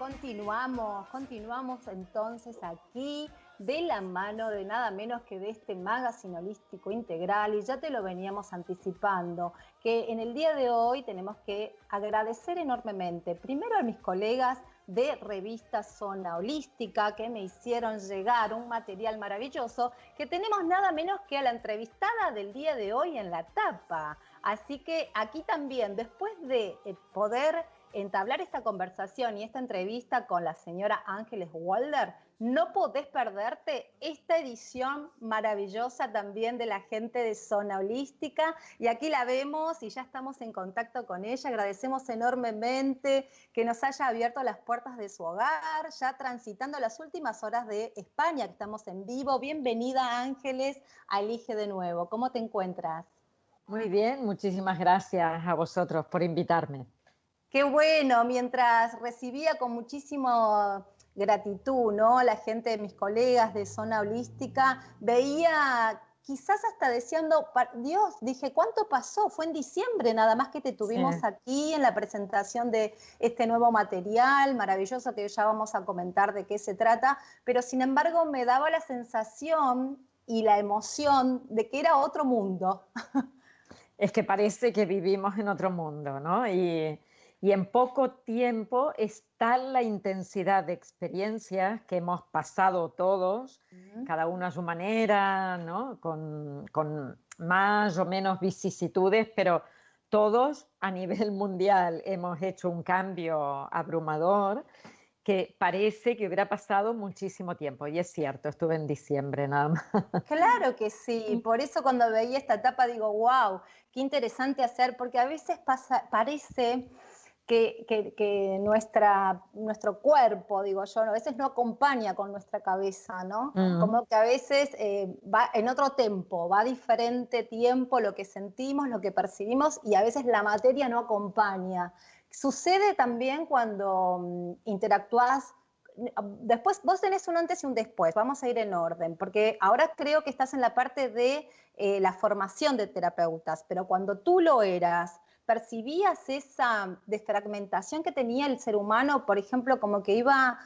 Continuamos entonces aquí de la mano de nada menos que de este Magazine Holístico Integral, y ya te lo veníamos anticipando, que en el día de hoy tenemos que agradecer enormemente primero a mis colegas de revista Zona Holística que me hicieron llegar un material maravilloso, que tenemos nada menos que a la entrevistada del día de hoy en la tapa. Así que aquí también, después de poder entablar esta conversación y esta entrevista con la señora Ángeles Walder, no podés perderte esta edición maravillosa también de la gente de Zona Holística. Y aquí la vemos y ya estamos en contacto con ella. Agradecemos enormemente que nos haya abierto las puertas de su hogar, ya transitando las últimas horas de España, que estamos en vivo. Bienvenida, Ángeles, a Elige de Nuevo. ¿Cómo te encuentras? Muy bien, muchísimas gracias a vosotros por invitarme. Qué bueno, mientras recibía con muchísimo gratitud, ¿no? La gente de mis colegas de Zona Holística, veía, quizás hasta deseando, Dios, dije, ¿cuánto pasó? Fue en diciembre nada más que te tuvimos Sí. aquí en la presentación de este nuevo material maravilloso que ya vamos a comentar de qué se trata, pero sin embargo me daba la sensación y la emoción de que era otro mundo. Es que parece que vivimos en otro mundo, ¿no? Y en poco tiempo es tal la intensidad de experiencias que hemos pasado todos, cada uno a su manera, ¿no? Con más o menos vicisitudes, pero todos a nivel mundial hemos hecho un cambio abrumador que parece que hubiera pasado muchísimo tiempo. Y es cierto, estuve en diciembre nada más. Claro que sí, por eso cuando veía esta etapa digo, wow, qué interesante hacer, porque a veces parece que nuestro cuerpo, digo yo, a veces no acompaña con nuestra cabeza, ¿no? Mm. Como que a veces va en otro tempo, va a diferente tiempo lo que sentimos, lo que percibimos, y a veces la materia no acompaña. Sucede también cuando interactúas. Después vos tenés un antes y un después, vamos a ir en orden, porque ahora creo que estás en la parte de la formación de terapeutas, pero cuando tú lo eras, ¿percibías esa desfragmentación que tenía el ser humano, por ejemplo, como que iba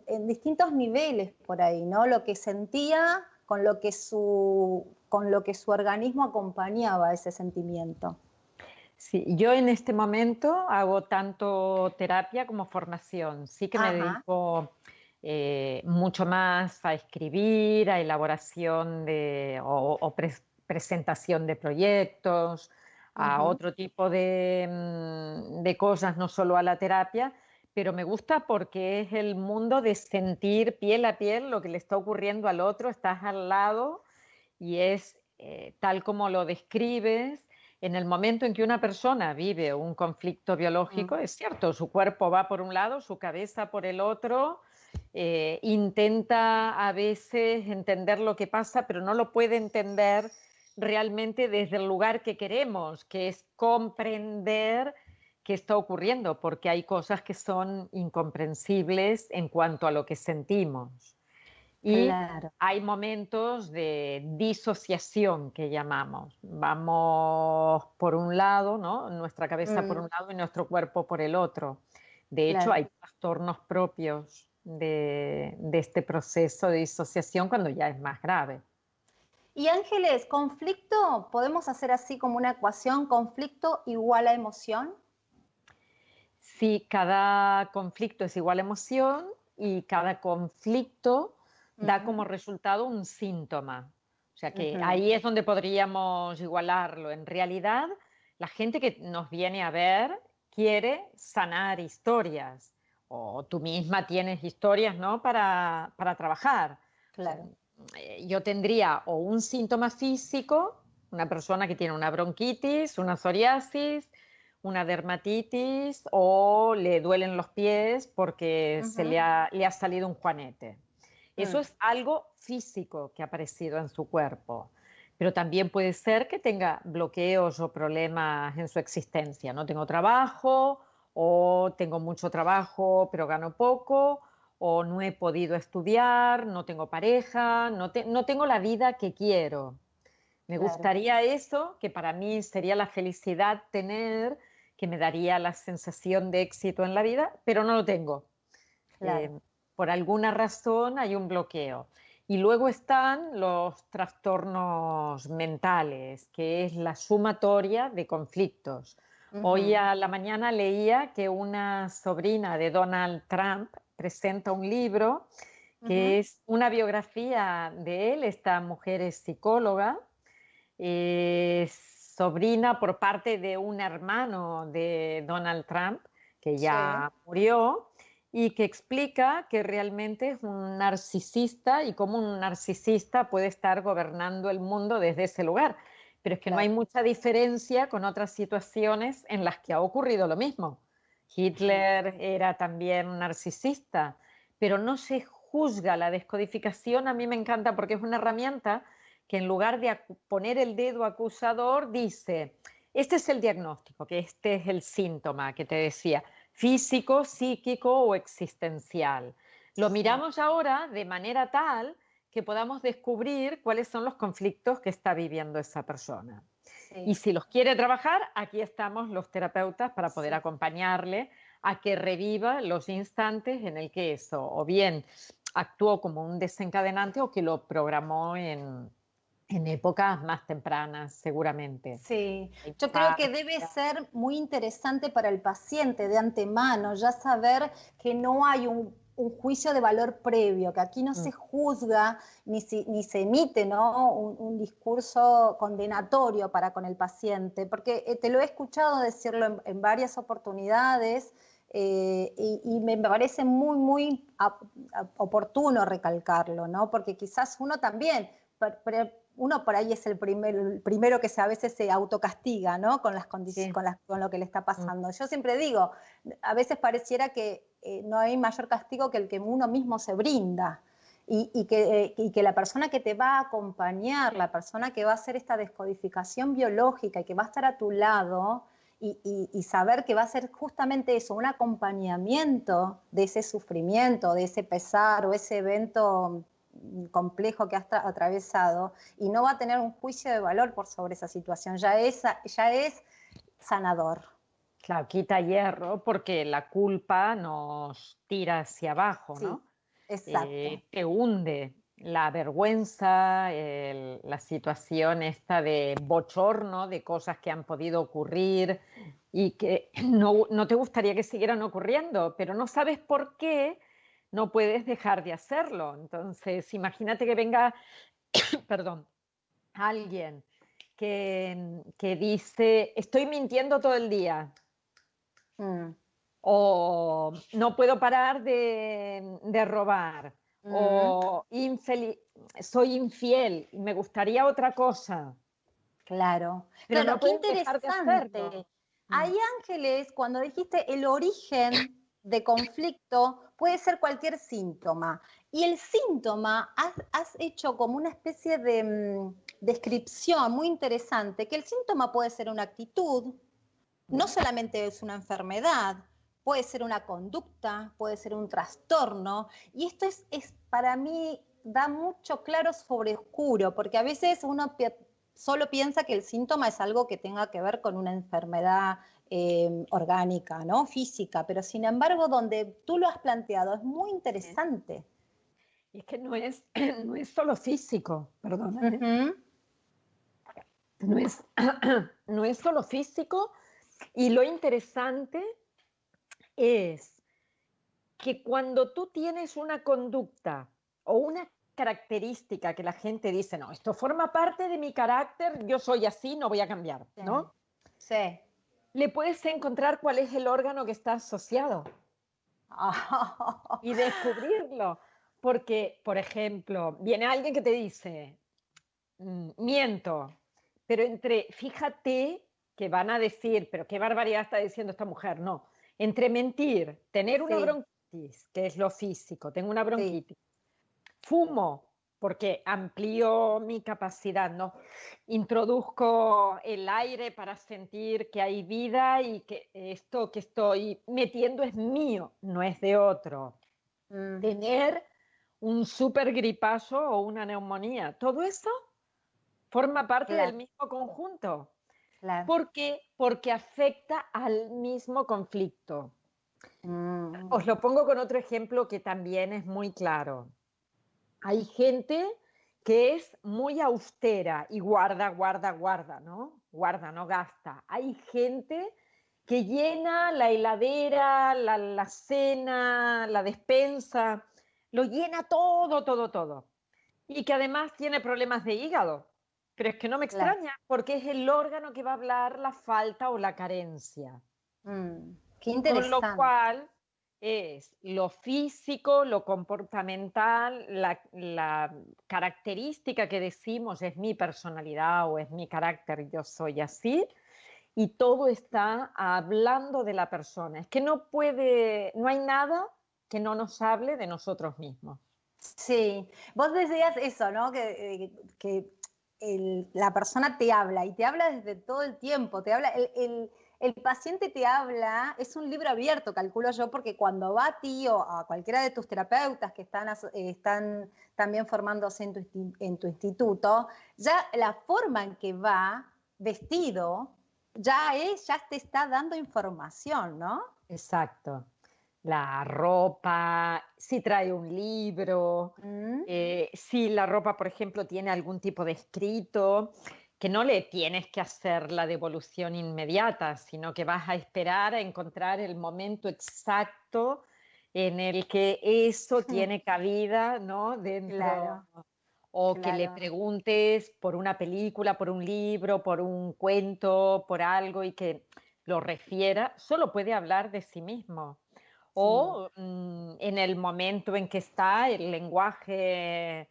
en distintos niveles por ahí, ¿no? Lo que sentía con lo que su organismo acompañaba ese sentimiento. Sí, yo en este momento hago tanto terapia como formación. Sí que me Ajá. dedico mucho más a escribir, a elaboración o presentación de proyectos, a Uh-huh. otro tipo de cosas, no solo a la terapia, pero me gusta porque es el mundo de sentir piel a piel lo que le está ocurriendo al otro, estás al lado y es tal como lo describes. En el momento en que una persona vive un conflicto biológico, es cierto, su cuerpo va por un lado, su cabeza por el otro, intenta a veces entender lo que pasa, pero no lo puede entender realmente desde el lugar que queremos, que es comprender qué está ocurriendo, porque hay cosas que son incomprensibles en cuanto a lo que sentimos. Y Claro. hay momentos de disociación que llamamos. Vamos por un lado, ¿no? Nuestra cabeza por un lado y nuestro cuerpo por el otro. De hecho, Claro. hay trastornos propios de este proceso de disociación cuando ya es más grave. Y Ángeles, conflicto, podemos hacer así como una ecuación, conflicto igual a emoción. Sí, cada conflicto es igual a emoción y cada conflicto da como Ujú, resultado un síntoma. O sea que ujú. ahí es donde podríamos igualarlo. En realidad, la gente que nos viene a ver quiere sanar historias o tú misma tienes historias, ¿no? para trabajar. O sea, Claro. yo tendría o un síntoma físico, una persona que tiene una bronquitis, una psoriasis, una dermatitis o le duelen los pies porque Ujú, le ha salido un juanete. Eso mm, es algo físico que ha aparecido en su cuerpo, pero también puede ser que tenga bloqueos o problemas en su existencia. No tengo trabajo o tengo mucho trabajo pero gano poco o no he podido estudiar, no tengo pareja, no tengo la vida que quiero. Me claro. gustaría eso, que para mí sería la felicidad tener, que me daría la sensación de éxito en la vida, pero no lo tengo. claro. Por alguna razón hay un bloqueo. Y luego están los trastornos mentales, que es la sumatoria de conflictos. Hoy Ujú, a la mañana leía que una sobrina de Donald Trump presenta un libro que ujú. es una biografía de él. Esta mujer es psicóloga, es sobrina por parte de un hermano de Donald Trump, que Sí, ya murió, y que explica que realmente es un narcisista y cómo un narcisista puede estar gobernando el mundo desde ese lugar. Pero es que no hay claro. mucha diferencia con otras situaciones en las que ha ocurrido lo mismo. Ujú. Hitler era también un narcisista, pero no se juzga. La descodificación a mí me encanta porque es una herramienta que en lugar de poner el dedo acusador dice, este es el diagnóstico, que este es el síntoma que te decía, físico, psíquico o existencial. Lo Sí, miramos ahora de manera tal que podamos descubrir cuáles son los conflictos que está viviendo esa persona. Y sí, si los quiere trabajar, aquí estamos los terapeutas para poder sí. acompañarle a que reviva los instantes en el que eso o bien actuó como un desencadenante o que lo programó en épocas más tempranas, seguramente. Sí, La yo creo que infancia. debe ser muy interesante para el paciente de antemano ya saber que no hay un juicio de valor previo, que aquí no Mm, se juzga ni se emite, ¿no? Un discurso condenatorio para con el paciente, porque te lo he escuchado decirlo en varias oportunidades y me parece muy, muy oportuno recalcarlo, ¿no? Porque quizás uno también uno por ahí es el primero que a veces se autocastiga, ¿no? Con, sí. con lo que le está Mm. pasando. Yo siempre digo, a veces pareciera que no hay mayor castigo que el que uno mismo se brinda. Y que la persona que te va a acompañar, la persona que va a hacer esta descodificación biológica y que va a estar a tu lado, y saber que va a ser justamente eso, un acompañamiento de ese sufrimiento, de ese pesar o ese evento complejo que has atravesado y no va a tener un juicio de valor por sobre esa situación, ya es sanador. Claro, quita hierro porque la culpa nos tira hacia abajo, Sí, ¿no? exacto. Te hunde la vergüenza, la situación esta de bochorno, de cosas que han podido ocurrir y que no te gustaría que siguieran ocurriendo, pero no sabes por qué no puedes dejar de hacerlo. Entonces, imagínate que venga, perdón, alguien que dice, estoy mintiendo todo el día Mm, o no puedo parar de robar, mm, o soy infiel y me gustaría otra cosa, claro, pero claro, no qué puedes dejar de hacerlo. interesante. Mm. Hay ángeles, cuando dijiste el origen de conflicto puede ser cualquier síntoma. Y el síntoma, has hecho como una especie de descripción muy interesante, que el síntoma puede ser una actitud, no solamente es una enfermedad, puede ser una conducta, puede ser un trastorno, y esto para mí da mucho claro sobre oscuro, porque a veces uno solo piensa que el síntoma es algo que tenga que ver con una enfermedad orgánica, ¿no? Física, pero sin embargo, donde tú lo has planteado es muy interesante. Y es que no es, no es solo físico, perdona, ¿eh? Ujú, No es, no es solo físico, y lo interesante es que cuando tú tienes una conducta o una característica que la gente dice, no, esto forma parte de mi carácter, yo soy así, no voy a cambiar, sí, ¿no? sí. Le puedes encontrar cuál es el órgano que está asociado y descubrirlo. Porque, por ejemplo, viene alguien que te dice, miento, pero fíjate que van a decir, pero qué barbaridad está diciendo esta mujer, no, entre mentir, tener una Sí, bronquitis, que es lo físico, tengo una sí, bronquitis, fumo, porque amplío mi capacidad, ¿no? Introduzco el aire para sentir que hay vida y que esto que estoy metiendo es mío, no es de otro. mm, Tener un super gripazo o una neumonía, todo eso forma parte del claro, mismo conjunto. claro. ¿Por qué? Porque afecta al mismo conflicto. Mm, Os lo pongo con otro ejemplo que también es muy claro. Hay gente que es muy austera y guarda, guarda, guarda, ¿no? Guarda, no gasta. Hay gente que llena la heladera, la cena, la despensa, lo llena todo, todo, todo. Y que además tiene problemas de hígado. Pero es que no me claro. extraña, porque es el órgano que va a hablar la falta o la carencia. Qué Con lo interesante. cual es lo físico, lo comportamental, la característica que decimos es mi personalidad o es mi carácter, yo soy así, y todo está hablando de la persona. Es que no hay nada que no nos hable de nosotros mismos. Sí, vos decías eso, ¿no? Que la persona te habla y te habla desde todo el tiempo, te habla, el paciente te habla, es un libro abierto, calculo yo, porque cuando va a ti o a cualquiera de tus terapeutas que están también formándose en tu instituto, ya la forma en que va vestido ya te está dando información, ¿no? Exacto. La ropa, si trae un libro, Mm. si la ropa, por ejemplo, tiene algún tipo de escrito, que no le tienes que hacer la devolución inmediata, sino que vas a esperar a encontrar el momento exacto en el que eso tiene cabida, ¿no? Dentro, Claro, o que le claro. preguntes por una película, por un libro, por un cuento, por algo y que lo refiera, solo puede hablar de sí mismo. Sí. O en el momento en que está el lenguaje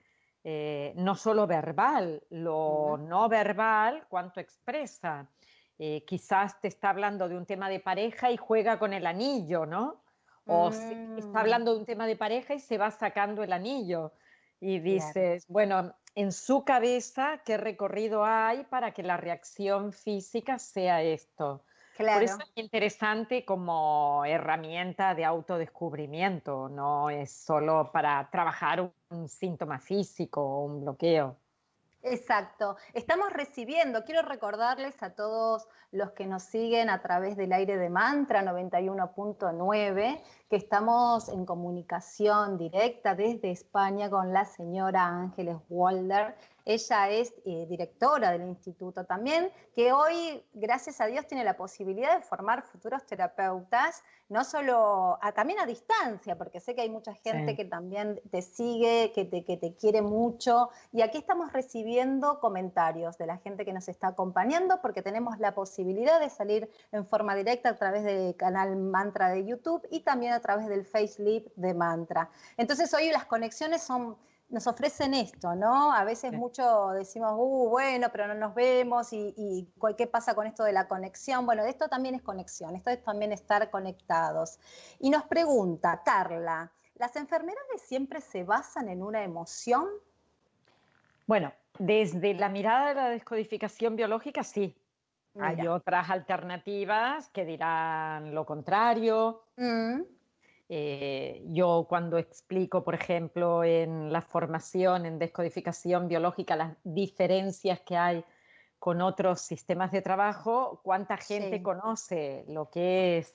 no solo verbal, lo Mm. no verbal, cuánto expresa. Quizás te está hablando de un tema de pareja y juega con el anillo, ¿no? O está Mm, hablando de un tema de pareja y se va sacando el anillo. Y claro, dices, bueno, en su cabeza, ¿qué recorrido hay para que la reacción física sea esto? Por eso claro. es interesante como herramienta de autodescubrimiento, no es solo para trabajar un síntoma físico o un bloqueo. Exacto. Estamos recibiendo, quiero recordarles a todos los que nos siguen a través del aire de Mantra 91.9 que estamos en comunicación directa desde España con la señora Ángeles Walder. Ella es directora del instituto también, que hoy, gracias a Dios, tiene la posibilidad de formar futuros terapeutas, no solo también a distancia, porque sé que hay mucha gente Sí. que también te sigue, que te quiere mucho. Y aquí estamos recibiendo comentarios de la gente que nos está acompañando, porque tenemos la posibilidad de salir en forma directa a través del canal Mantra de YouTube y también a través del Facelift de Mantra. Entonces hoy las conexiones nos ofrecen esto, ¿no? A veces Sí. mucho decimos, bueno, pero no nos vemos y ¿qué pasa con esto de la conexión? Bueno, esto también es conexión, esto es también estar conectados. Y nos pregunta Carla, ¿las enfermedades siempre se basan en una emoción? Bueno, desde la mirada de la descodificación biológica, sí. Hay Mira. otras alternativas que dirán lo contrario. Mm, Yo cuando explico, por ejemplo, en la formación en descodificación biológica las diferencias que hay con otros sistemas de trabajo, ¿cuánta gente sí, conoce lo que es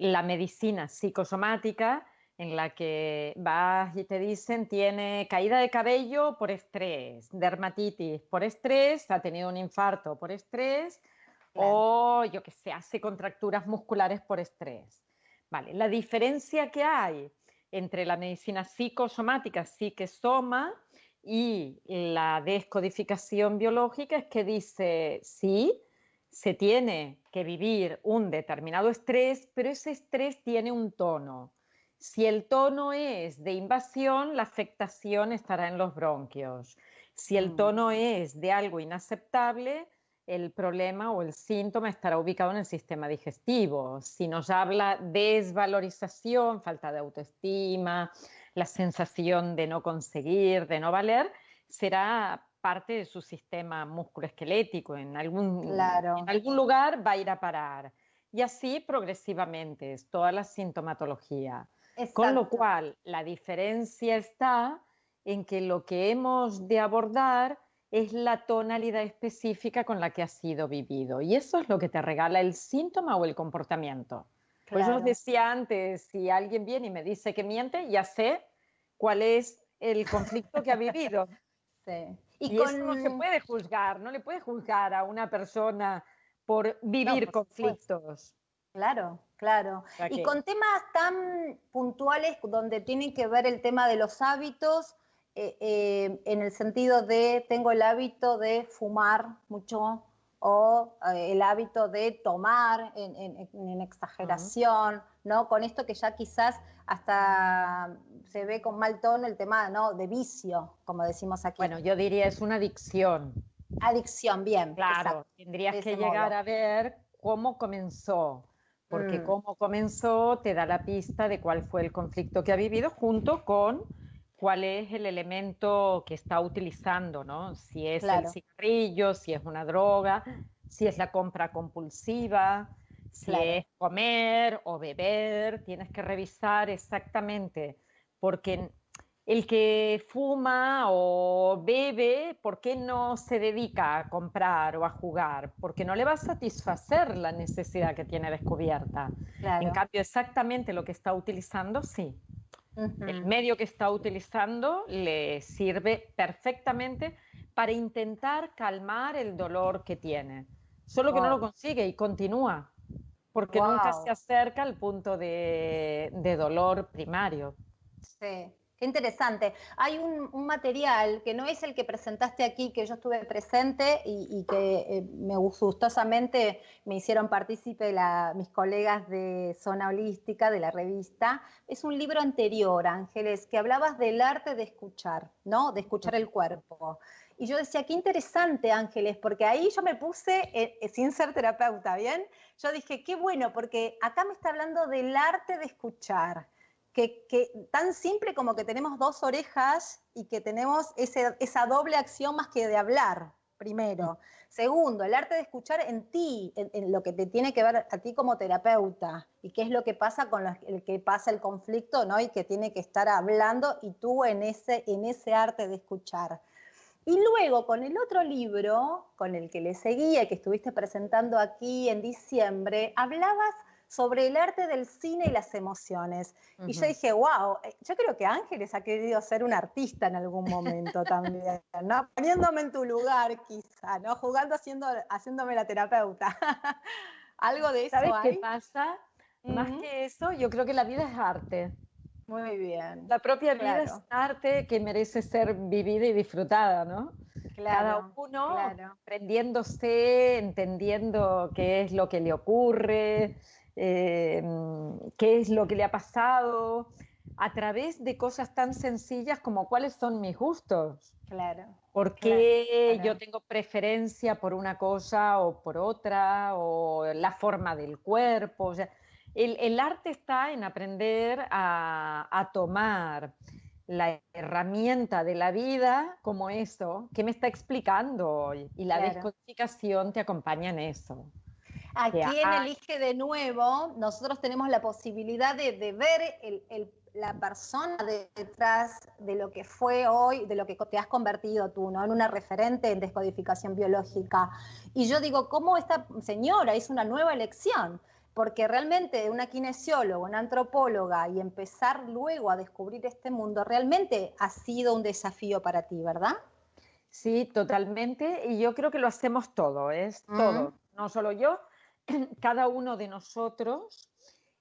la medicina psicosomática en la que vas y te dicen tiene caída de cabello por estrés, dermatitis por estrés, ha tenido un infarto por estrés claro. o yo que sé, hace contracturas musculares por estrés? Vale, la diferencia que hay entre la medicina psicosomática, psique-soma, y la descodificación biológica es que dice, sí, se tiene que vivir un determinado estrés, pero ese estrés tiene un tono. Si el tono es de invasión, la afectación estará en los bronquios. Si el Mm, tono es de algo inaceptable, el problema o el síntoma estará ubicado en el sistema digestivo. Si nos habla desvalorización, falta de autoestima, la sensación de no conseguir, de no valer, será parte de su sistema musculoesquelético. En claro, algún lugar va a ir a parar. Y así progresivamente es toda la sintomatología. Con lo exacto. cual, la diferencia está en que lo que hemos de abordar es la tonalidad específica con la que ha sido vivido. Y eso es lo que te regala el síntoma o el comportamiento. Por eso os claro. decía antes, si alguien viene y me dice que miente, ya sé cuál es el conflicto que ha vivido. Sí. Y Y eso no se con, puede juzgar, no le puede juzgar a una persona por no, vivir por supuesto. conflictos. Claro, claro. O sea Y que, con temas tan puntuales donde tiene que ver el tema de los hábitos, en el sentido de tengo el hábito de fumar mucho o el hábito de tomar en mm, exageración, ¿no? Con esto que ya quizás hasta se ve con mal tono el tema, ¿no? De vicio, como decimos aquí. bueno, yo diría es una adicción. Adicción, bien, Claro, exacto, tendrías de que ese llegar modo. a ver cómo comenzó, porque Mm, cómo comenzó te da la pista de cuál fue el conflicto que ha vivido junto con cuál es el elemento que está utilizando, ¿no? Si es el claro, cigarrillo, si es una droga, si es la compra compulsiva, si claro. es comer o beber, tienes que revisar exactamente, porque el que fuma o bebe, ¿por qué no se dedica a comprar o a jugar? Porque no le va a satisfacer la necesidad que tiene descubierta. En Claro. cambio, exactamente lo que está utilizando, sí. El Ujú. medio que está utilizando le sirve perfectamente para intentar calmar el dolor que tiene. Solo que no lo Wow, consigue y continúa, porque nunca se wow. acerca al punto de dolor primario. Sí, qué interesante. Hay un material que no es el que presentaste aquí, que yo estuve presente y que me gustosamente me hicieron partícipe mis colegas de Zona Holística, de la revista. Es un libro anterior, Ángeles, que hablabas del arte de escuchar, ¿no? De escuchar el cuerpo. Y yo decía, qué interesante, Ángeles, porque ahí yo me puse, sin ser terapeuta, ¿bien? Yo dije, qué bueno, porque acá me está hablando del arte de escuchar que tan simple como que tenemos dos orejas y que tenemos esa doble acción más que de hablar, primero. Segundo, el arte de escuchar en ti, en lo que te tiene que ver a ti como terapeuta y qué es lo que pasa con el que pasa el conflicto, ¿no? Y que tiene que estar hablando y tú en ese arte de escuchar. Y luego con el otro libro, con el que le seguía, que estuviste presentando aquí en diciembre, hablabas sobre el arte del cine y las emociones. Y yo Ujú. dije, wow, yo creo que Ángeles ha querido ser un artista en algún momento también, ¿no? Poniéndome en tu lugar quizá, ¿no? Jugando, haciéndome la terapeuta. ¿Algo de eso ¿Sabes qué hay? pasa? Más Mm, que eso, yo creo que la vida es arte. muy bien, La propia vida es claro, arte que merece ser vivida y disfrutada, ¿no? Cada claro, uno claro. aprendiéndose, entendiendo qué es lo que le ocurre, eh, qué es lo que le ha pasado, a través de cosas tan sencillas como cuáles son mis gustos. Claro, ¿Por qué yo claro, tengo preferencia por una cosa o por otra? O la forma del cuerpo. O sea, el arte está en aprender a tomar la herramienta de la vida como eso que me está explicando hoy. Y la claro. descodificación te acompaña en eso. Que Aquí en hay, Elige de Nuevo, nosotros tenemos la posibilidad de ver la persona detrás de lo que fue hoy, de lo que te has convertido tú, ¿no? En una referente en descodificación biológica. Y yo digo, ¿cómo esta señora hizo una nueva elección? Porque realmente una kinesióloga, una antropóloga y empezar luego a descubrir este mundo realmente ha sido un desafío para ti, ¿verdad? sí, totalmente. Y yo creo que lo hacemos todo, es Mm, todo. No solo yo, cada uno de nosotros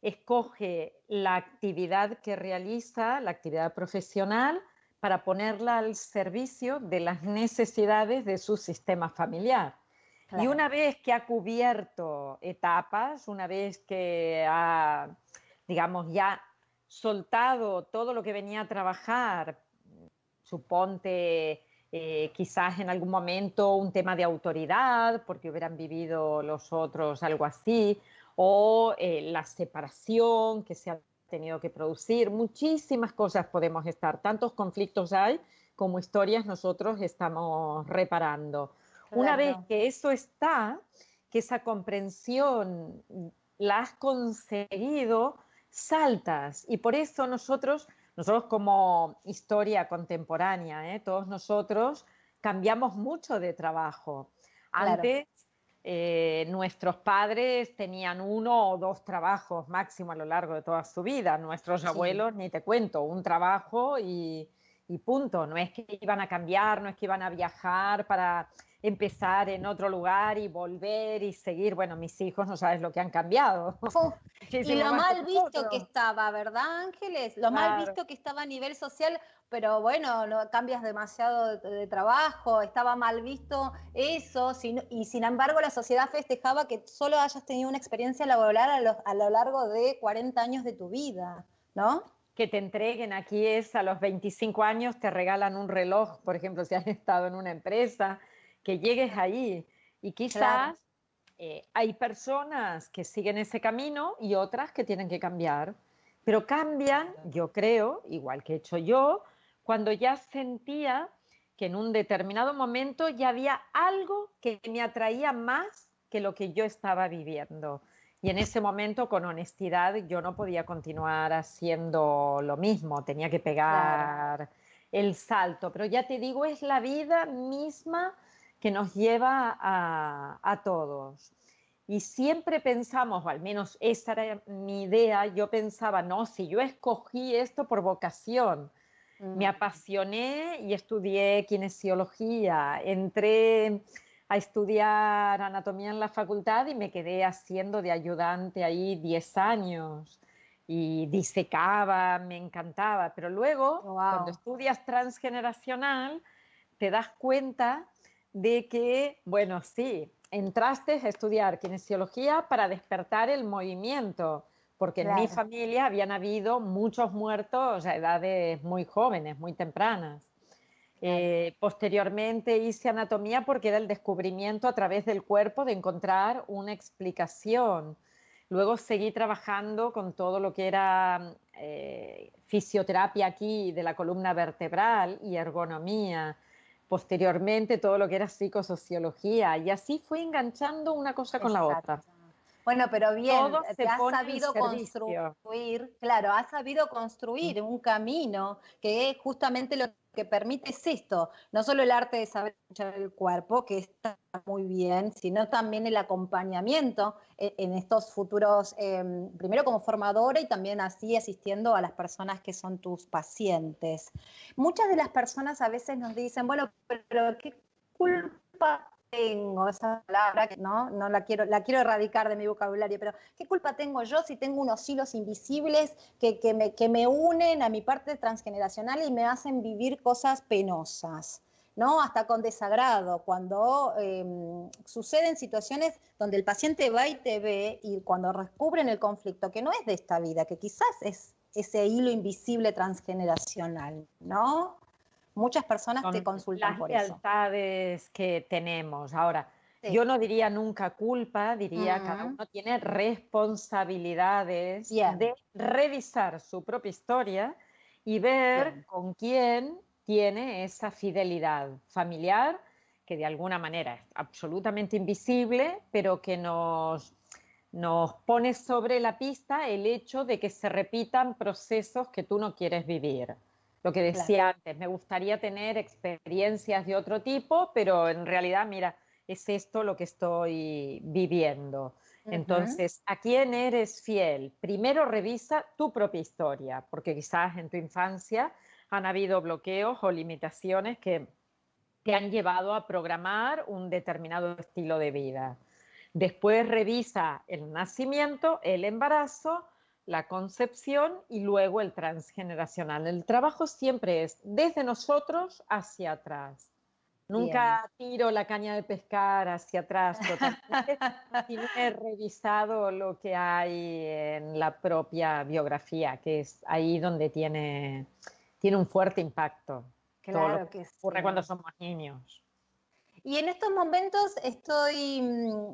escoge la actividad que realiza, la actividad profesional, para ponerla al servicio de las necesidades de su sistema familiar. Y claro, una vez que ha cubierto etapas, una vez que ha, digamos, ya soltado todo lo que venía a trabajar, suponte quizás en algún momento un tema de autoridad, porque hubieran vivido los otros algo así, o la separación que se ha tenido que producir. Muchísimas cosas podemos estar, tantos conflictos hay como historias nosotros estamos reparando. Una vez claro. que eso está, que esa comprensión la has conseguido, saltas. Y por eso nosotros como historia contemporánea, todos nosotros cambiamos mucho de trabajo. Claro. Antes nuestros padres tenían 1 o 2 trabajos máximo a lo largo de toda su vida. Nuestros Sí, abuelos, ni te cuento, un trabajo y punto. No es que iban a cambiar, no es que iban a viajar para empezar en otro lugar y volver y seguir. Bueno, mis hijos no sabes lo que han cambiado, fu. Y muchísimo lo más que mal visto que nosotros. estaba, ¿verdad, Ángeles? Lo mal Claro. visto que estaba a nivel social, pero bueno, no cambias demasiado de trabajo, estaba mal visto eso, y sin embargo la sociedad festejaba que solo hayas tenido una experiencia laboral a lo largo de 40 años de tu vida, ¿no? Que te entreguen aquí es a los 25 años, te regalan un reloj, por ejemplo, si has estado en una empresa, que llegues ahí. Y Claro, quizás hay personas que siguen ese camino y otras que tienen que cambiar. Pero cambian, yo creo, igual que he hecho yo, cuando ya sentía que en un determinado momento ya había algo que me atraía más que lo que yo estaba viviendo. Y en ese momento, con honestidad, yo no podía continuar haciendo lo mismo, tenía que claro. pegar el salto. Pero ya te digo, es la vida misma que nos lleva a todos. Y siempre pensamos, o al menos esa era mi idea, yo pensaba, no, si yo escogí esto por vocación, me Mm, apasioné y estudié kinesiología, entré a estudiar anatomía en la facultad y me quedé haciendo de ayudante ahí 10 años y disecaba, me encantaba, pero luego cuando wow, estudias transgeneracional te das cuenta de que, bueno, sí, entraste a estudiar kinesiología para despertar el movimiento, porque en mi claro. familia habían habido muchos muertos a edades muy jóvenes, muy tempranas. Claro. Posteriormente hice anatomía porque era el descubrimiento a través del cuerpo de encontrar una explicación. Luego seguí trabajando con todo lo que era fisioterapia aquí de la columna vertebral y ergonomía. Posteriormente todo lo que era psicosociología. Y así fui enganchando una cosa con la otra. Exacto. Bueno, pero bien, Todo te se has pone al sabido servicio. construir, claro, has sabido construir un camino que justamente lo que permite es esto, no solo el arte de saber escuchar el cuerpo, que está muy bien, sino también el acompañamiento en estos futuros, primero como formadora y también así asistiendo a las personas que son tus pacientes. Muchas de las personas a veces nos dicen, bueno, pero ¿qué culpa tengo esa palabra, ¿no? No la quiero erradicar de mi vocabulario, pero ¿qué culpa tengo yo si tengo unos hilos invisibles que me unen a mi parte transgeneracional y me hacen vivir cosas penosas? ¿No? Hasta con desagrado, cuando suceden situaciones donde el paciente va y te ve y cuando descubren el conflicto, que no es de esta vida, que quizás es ese hilo invisible transgeneracional, ¿no? Muchas personas te Son consultan las por eso. lealtades que tenemos. Ahora, Sí. yo no diría nunca culpa, diría cada Mm, uno tiene responsabilidades bien, de revisar su propia historia y ver bien, con quién tiene esa fidelidad familiar, que de alguna manera es absolutamente invisible, pero que nos pone sobre la pista el hecho de que se repitan procesos que tú no quieres vivir. Lo que claro. decía antes, me gustaría tener experiencias de otro tipo, pero en realidad, mira, es esto lo que estoy viviendo. Ujú, Entonces, ¿a quién eres fiel? Primero revisa tu propia historia, porque quizás en tu infancia han habido bloqueos o limitaciones que te han llevado a programar un determinado estilo de vida. Después revisa el nacimiento, el embarazo, la concepción y luego el transgeneracional. El trabajo siempre es desde nosotros hacia atrás. bien. Nunca tiro la caña de pescar hacia atrás totalmente, sino he revisado lo que hay en la propia biografía, que es ahí donde tiene un fuerte impacto. Todo lo que Claro que ocurre cuando sí. somos niños. Y en estos momentos estoy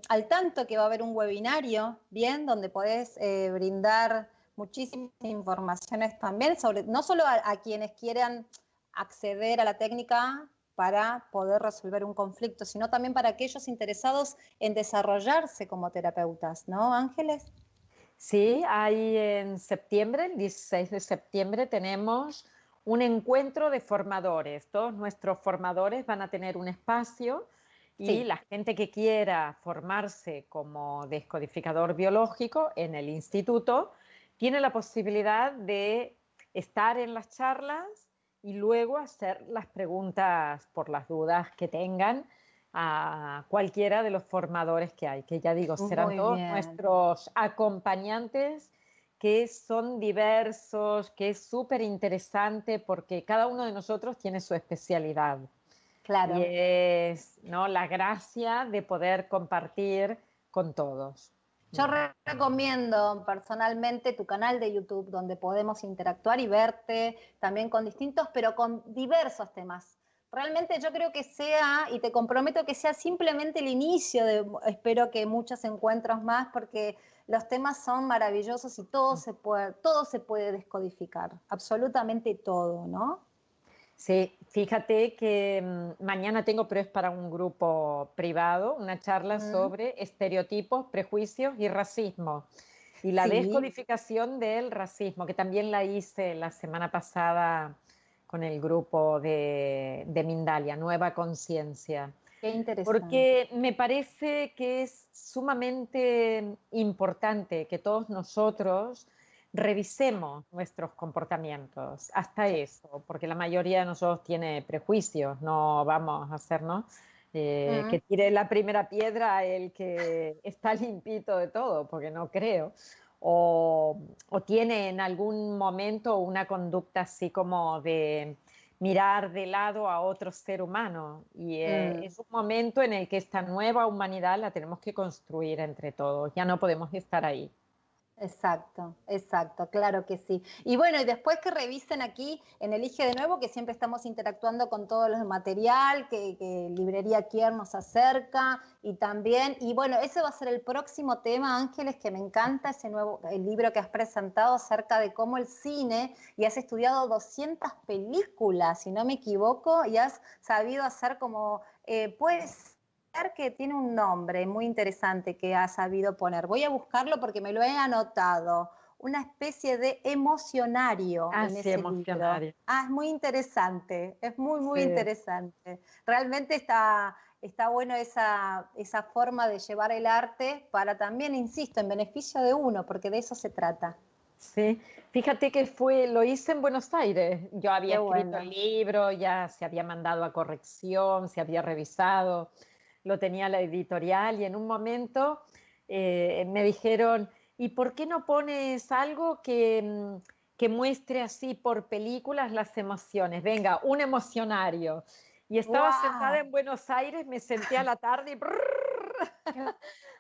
al tanto que va a haber un webinario, bien, donde podés brindar muchísimas informaciones también sobre, no solo a quienes quieran acceder a la técnica para poder resolver un conflicto, sino también para aquellos interesados en desarrollarse como terapeutas, ¿no, Ángeles? Sí, hay en septiembre, el 16 de septiembre, tenemos un encuentro de formadores. Todos nuestros formadores van a tener un espacio y Sí. la gente que quiera formarse como descodificador biológico en el instituto tiene la posibilidad de estar en las charlas y luego hacer las preguntas por las dudas que tengan a cualquiera de los formadores que hay, que ya digo, serán Muy todos bien. nuestros acompañantes, que son diversos, que es súper interesante porque cada uno de nosotros tiene su especialidad. Y Claro. es, ¿no?, la gracia de poder compartir con todos. Yo recomiendo personalmente tu canal de YouTube, donde podemos interactuar y verte también con distintos, pero con diversos temas. Realmente yo creo que sea, y te comprometo que sea simplemente el inicio de, espero que muchos encuentros más, porque los temas son maravillosos y todo se puede descodificar, absolutamente todo, ¿no? Sí, fíjate que mañana tengo, pero es para un grupo privado, una charla Mm, sobre estereotipos, prejuicios y racismo. Y la sí, descodificación del racismo, que también la hice la semana pasada con el grupo de Mindalia, Nueva Conciencia. qué interesante. Porque me parece que es sumamente importante que todos nosotros revisemos nuestros comportamientos, hasta Sí. eso, porque la mayoría de nosotros tiene prejuicios, no vamos a hacernos Mm. que tire la primera piedra el que está limpito de todo, porque no creo. O tiene en algún momento una conducta así como de mirar de lado a otro ser humano. Y Mm. es un momento en el que esta nueva humanidad la tenemos que construir entre todos. Ya no podemos estar ahí. Exacto, exacto, claro que sí. Y bueno, y después que revisen aquí en Elige de Nuevo, que siempre estamos interactuando con todo el material que Librería Kier nos acerca, y también, y bueno, ese va a ser el próximo tema, Ángeles, que me encanta ese nuevo, el libro que has presentado acerca de cómo el cine, y has estudiado 200 películas, si no me equivoco, y has sabido hacer como, pues que tiene un nombre muy interesante que ha sabido poner. Voy a buscarlo porque me lo he anotado. Una especie de emocionario en Así ese libro. emocionario. Ah, es muy interesante, es muy, muy Sí. interesante. Realmente está bueno esa forma de llevar el arte para también, insisto, en beneficio de uno, porque de eso se trata. Sí, fíjate que lo hice en Buenos Aires. Yo había Qué escrito el bueno. libro, ya se había mandado a corrección, se había revisado, lo tenía la editorial y en un momento me dijeron, ¿y por qué no pones algo que muestre así por películas las emociones? Venga, un emocionario. Y estaba sentada ¡Wow! en Buenos Aires, me senté a la tarde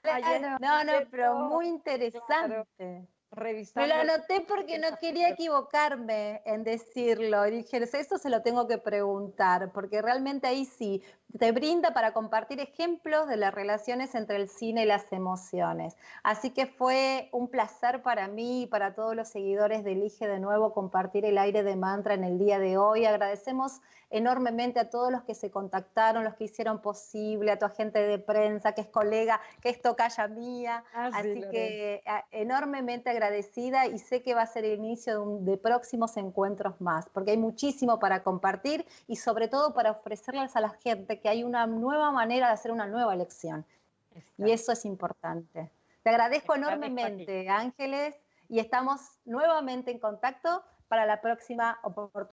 y allá Claro. No, no, pero muy escribiendo, claro, interesante. Me lo revisando anoté porque no quería presentaciones. equivocarme en decirlo. Y dije, eso se lo tengo que preguntar, porque realmente ahí sí te brinda para compartir ejemplos de las relaciones entre el cine y las emociones. Así que fue un placer para mí y para todos los seguidores de Elige de Nuevo compartir el aire de mantra en el día de hoy. Agradecemos enormemente a todos los que se contactaron, los que hicieron posible, a tu agente de prensa, que es colega, que es tocaya mía. Ah, sí, Así Lorena. que enormemente agradecida y sé que va a ser el inicio de próximos encuentros más, porque hay muchísimo para compartir y sobre todo para ofrecerles a la gente que hay una nueva manera de hacer una nueva elección. Y Está. eso es importante. Te agradezco Te agradezco a ti. enormemente, Ángeles, y estamos nuevamente en contacto para la próxima oportunidad.